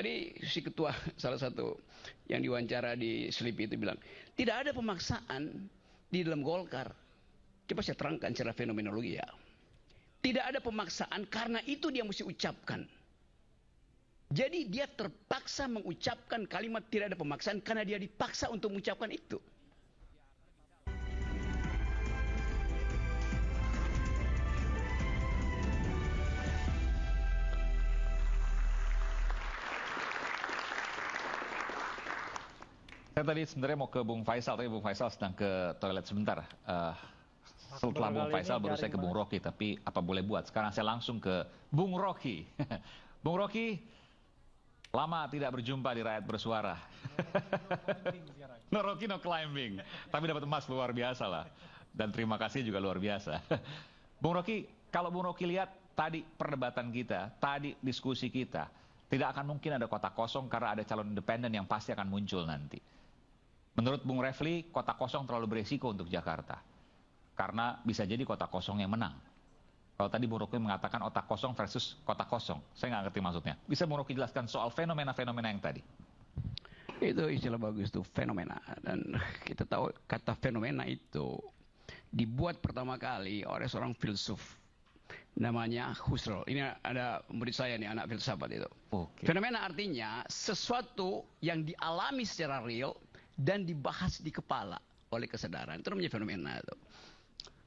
Tadi si ketua salah satu yang diwawancara di Sleepy itu bilang, tidak ada pemaksaan di dalam Golkar. Coba saya terangkan secara fenomenologi ya. Tidak ada pemaksaan karena itu dia mesti ucapkan. Jadi dia terpaksa mengucapkan kalimat tidak ada pemaksaan karena dia dipaksa untuk mengucapkan itu. Saya tadi sebenarnya mau ke Bung Faisal, tapi Bung Faisal sedang ke toilet sebentar. Setelah Bung Faisal baru saya ke Bung Rocky, tapi apa boleh buat. Sekarang saya langsung ke Bung Rocky. Bung Rocky, lama tidak berjumpa di Rakyat Bersuara. No Rocky, no climbing. Tapi dapat emas luar biasa lah. Dan terima kasih juga luar biasa. Bung Rocky, kalau Bung Rocky lihat tadi perdebatan kita, tadi diskusi kita, tidak akan mungkin ada kota kosong karena ada calon independen yang pasti akan muncul nanti. Menurut Bung Refli, kota kosong terlalu beresiko untuk Jakarta. Karena bisa jadi kota kosong yang menang. Kalau tadi Bung Rocky mengatakan otak kosong versus kota kosong. Saya nggak ngerti maksudnya. Bisa Bung Rocky jelaskan soal fenomena-fenomena yang tadi? Itu istilah bagus tuh, fenomena. Dan kita tahu kata fenomena itu dibuat pertama kali oleh seorang filsuf. Namanya Husserl. Ini ada murid saya nih, anak filsafat itu. Okay. Fenomena artinya sesuatu yang dialami secara real dan dibahas di kepala oleh kesadaran. Itu namanya fenomena itu.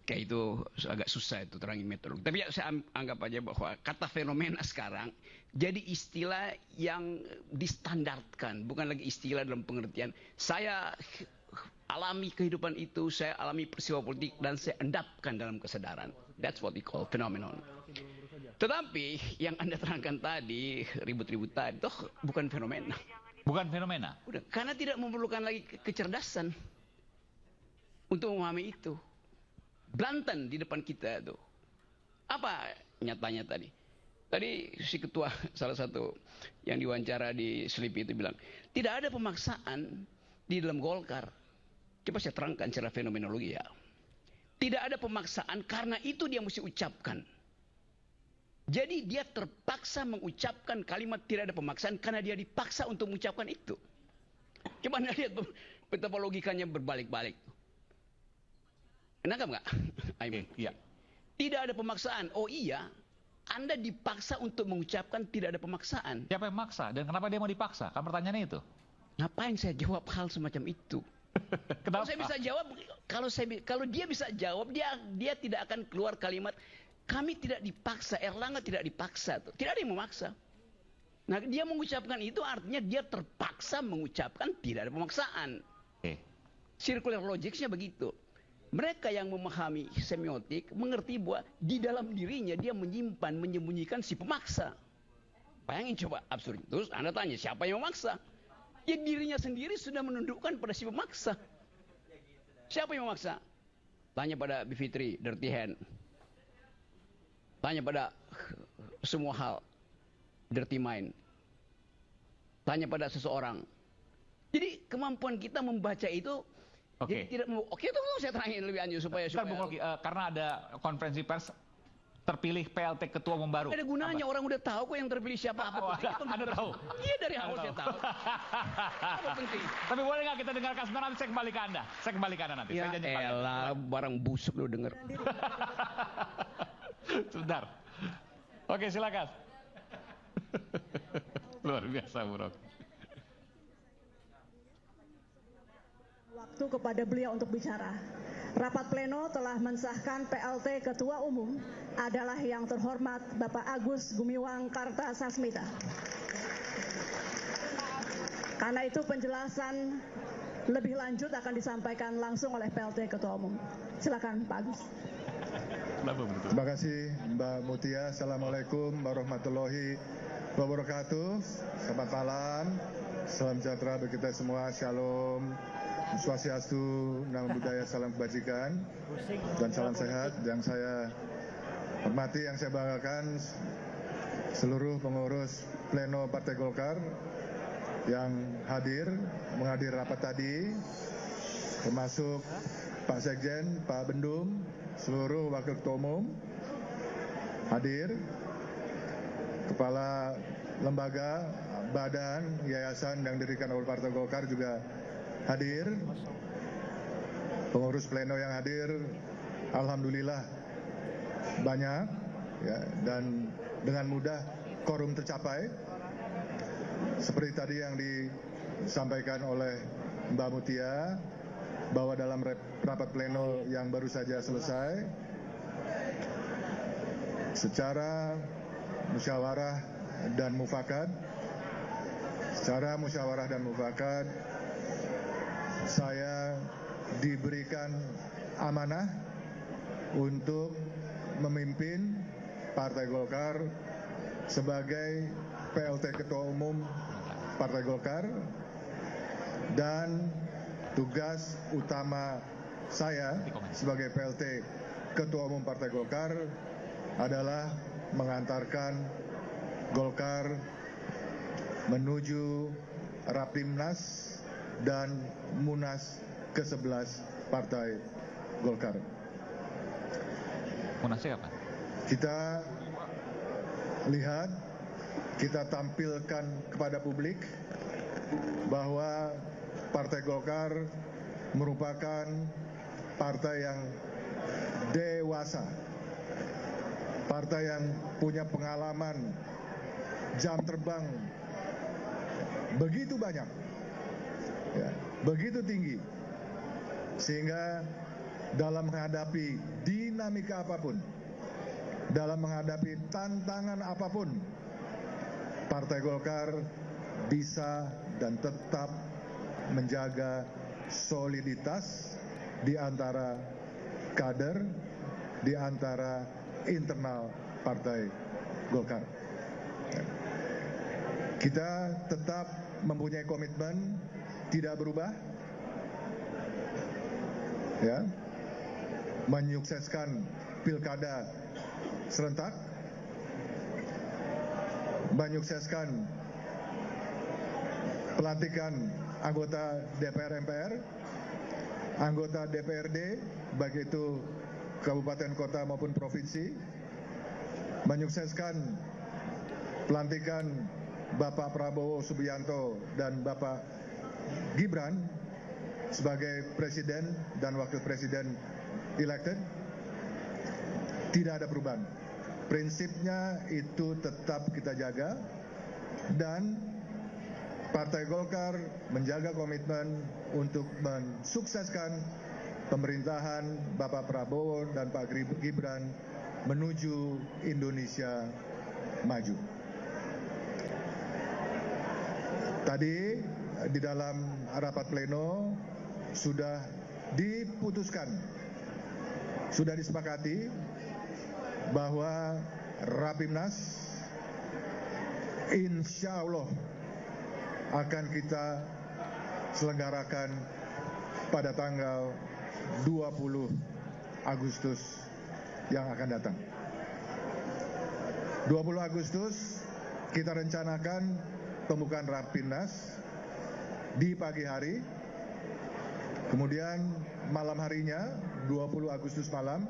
Kayak itu agak susah itu terangin metodologi. Tapi ya saya anggap aja bahwa kata fenomena sekarang jadi istilah yang distandarkan. Bukan lagi istilah dalam pengertian saya alami kehidupan itu, saya alami peristiwa politik dan saya endapkan dalam kesadaran. That's what we call phenomenon. Tetapi yang Anda terangkan tadi, ribut-ribut tadi, itu bukan fenomena. Bukan fenomena? Udah, karena tidak memerlukan lagi kecerdasan untuk memahami itu. Blantan di depan kita itu. Apa nyatanya tadi? Tadi si ketua salah satu yang diwawancara di Sleepy itu bilang, tidak ada pemaksaan di dalam Golkar. Coba saya terangkan secara fenomenologi ya. Tidak ada pemaksaan karena itu dia mesti ucapkan. Jadi dia terpaksa mengucapkan kalimat tidak ada pemaksaan karena dia dipaksa untuk mengucapkan itu. Coba Anda lihat betapa logikanya berbalik-balik. Nangkap nggak? Iya. Tidak ada pemaksaan. Oh iya, Anda dipaksa untuk mengucapkan tidak ada pemaksaan. Siapa yang maksa dan kenapa dia mau dipaksa? Kan pertanyaannya itu. Ngapain saya jawab hal semacam itu? Kalau saya bisa jawab, kalau dia bisa jawab, dia tidak akan keluar kalimat kami tidak dipaksa, Erlangga tidak dipaksa, tidak ada yang memaksa. Nah, dia mengucapkan itu artinya dia terpaksa mengucapkan tidak ada pemaksaan. Circular logicsnya begitu. Mereka yang memahami semiotik mengerti bahwa di dalam dirinya dia menyimpan, menyembunyikan si pemaksa. Bayangin coba absurd. Terus Anda tanya siapa yang memaksa? Ya dirinya sendiri sudah menundukkan pada si pemaksa. Siapa yang memaksa? Tanya pada Bivitri, Dirty Hand. Tanya pada semua hal, Dirty Mind. Tanya pada seseorang. Jadi kemampuan kita membaca itu, jadi tidak mau. Oke, itu mau saya terangin lebih lanjut supaya. Karena ada konferensi pers terpilih PLT ketua umum baru. Ada gunanya, orang udah tahu kok yang terpilih siapa. Anda tahu? Iya, dari awal saya tahu. Apa penting? Tapi boleh nggak kita dengarkan sebentar, nanti saya kembali ke Anda. Saya kembali ke Anda nanti. Ya elah, barang busuk lu denger. Sebentar. Oke, silakan. Luar biasa, Bu Rocky. Waktu kepada beliau untuk bicara. Rapat pleno telah mensahkan PLT Ketua Umum adalah yang terhormat Bapak Agus Gumiwang Kartasasmita. Karena itu penjelasan lebih lanjut akan disampaikan langsung oleh PLT Ketua Umum. Silakan Pak Agus. Terima kasih Mbak Mutia. Assalamualaikum warahmatullahi wabarakatuh. Selamat malam. Salam sejahtera bagi kita semua. Shalom. Swastiastu, Namo Buddhaya, salam kebajikan dan salam sehat. Yang saya hormati, yang saya banggakan seluruh pengurus pleno Partai Golkar yang menghadiri rapat tadi, termasuk Pak Sekjen, Pak Bendum, seluruh wakil ketua umum hadir, kepala lembaga badan, yayasan yang didirikan oleh Partai Golkar juga hadir. Pengurus pleno yang hadir, alhamdulillah banyak, ya, dan dengan mudah quorum tercapai. Seperti tadi yang disampaikan oleh Mbak Mutia, bahwa dalam rapat pleno yang baru saja selesai, secara musyawarah dan mufakat, saya diberikan amanah untuk memimpin Partai Golkar sebagai PLT Ketua Umum Partai Golkar, dan tugas utama saya sebagai PLT Ketua Umum Partai Golkar adalah mengantarkan Golkar menuju Rapimnas dan Munas ke-11 Partai Golkar. Munasnya kapan? Kita lihat, kita tampilkan kepada publik bahwa Partai Golkar merupakan partai yang dewasa, partai yang punya pengalaman jam terbang begitu banyak, ya, begitu tinggi, sehingga dalam menghadapi dinamika apapun, dalam menghadapi tantangan apapun, Partai Golkar bisa dan tetap menjaga soliditas di antara kader, di antara internal Partai Golkar. Kita tetap mempunyai komitmen tidak berubah, ya, menyukseskan pilkada serentak, menyukseskan pelantikan anggota DPR MPR, anggota DPRD, baik itu kabupaten, kota maupun provinsi, menyukseskan pelantikan Bapak Prabowo Subianto dan Bapak Gibran sebagai presiden dan wakil presiden elected. Tidak ada perubahan. Prinsipnya itu tetap kita jaga, dan Partai Golkar menjaga komitmen untuk mensukseskan pemerintahan Bapak Prabowo dan Pak Gibran menuju Indonesia maju. Tadi di dalam rapat pleno sudah diputuskan, sudah disepakati bahwa Rapimnas insya Allah akan kita selenggarakan pada tanggal 20 Agustus yang akan datang. 20 Agustus kita rencanakan pembukaan Rapimnas di pagi hari, kemudian malam harinya 20 Agustus malam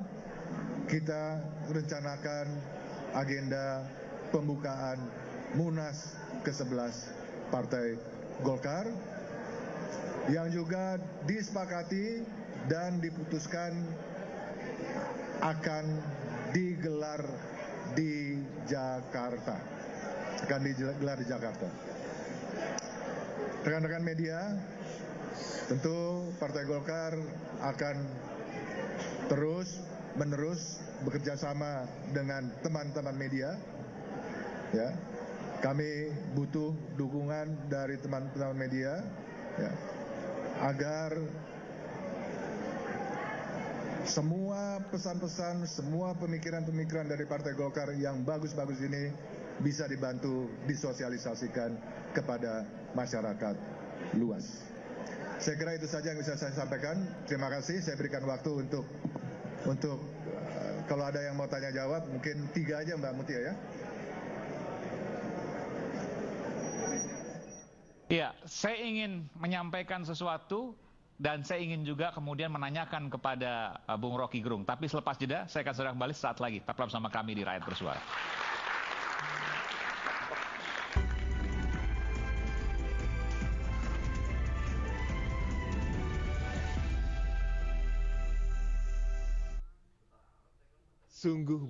kita rencanakan agenda pembukaan Munas ke-11 Partai Golkar, yang juga disepakati dan diputuskan akan digelar di Jakarta. Rekan-rekan media, tentu Partai Golkar akan terus-menerus bekerja sama dengan teman-teman media. Ya, kami butuh dukungan dari teman-teman media, ya, agar semua pesan-pesan, semua pemikiran-pemikiran dari Partai Golkar yang bagus-bagus ini bisa dibantu disosialisasikan kepada masyarakat luas. Saya kira itu saja yang bisa saya sampaikan. Terima kasih. Saya berikan waktu untuk kalau ada yang mau tanya jawab, mungkin 3 aja Mbak Mutia, ya. Iya, saya ingin menyampaikan sesuatu dan saya ingin juga kemudian menanyakan kepada Bung Rocky Gerung. Tapi selepas jeda, saya akan segera kembali saat lagi. Tetaplah bersama kami di Rakyat Bersuara. sungguh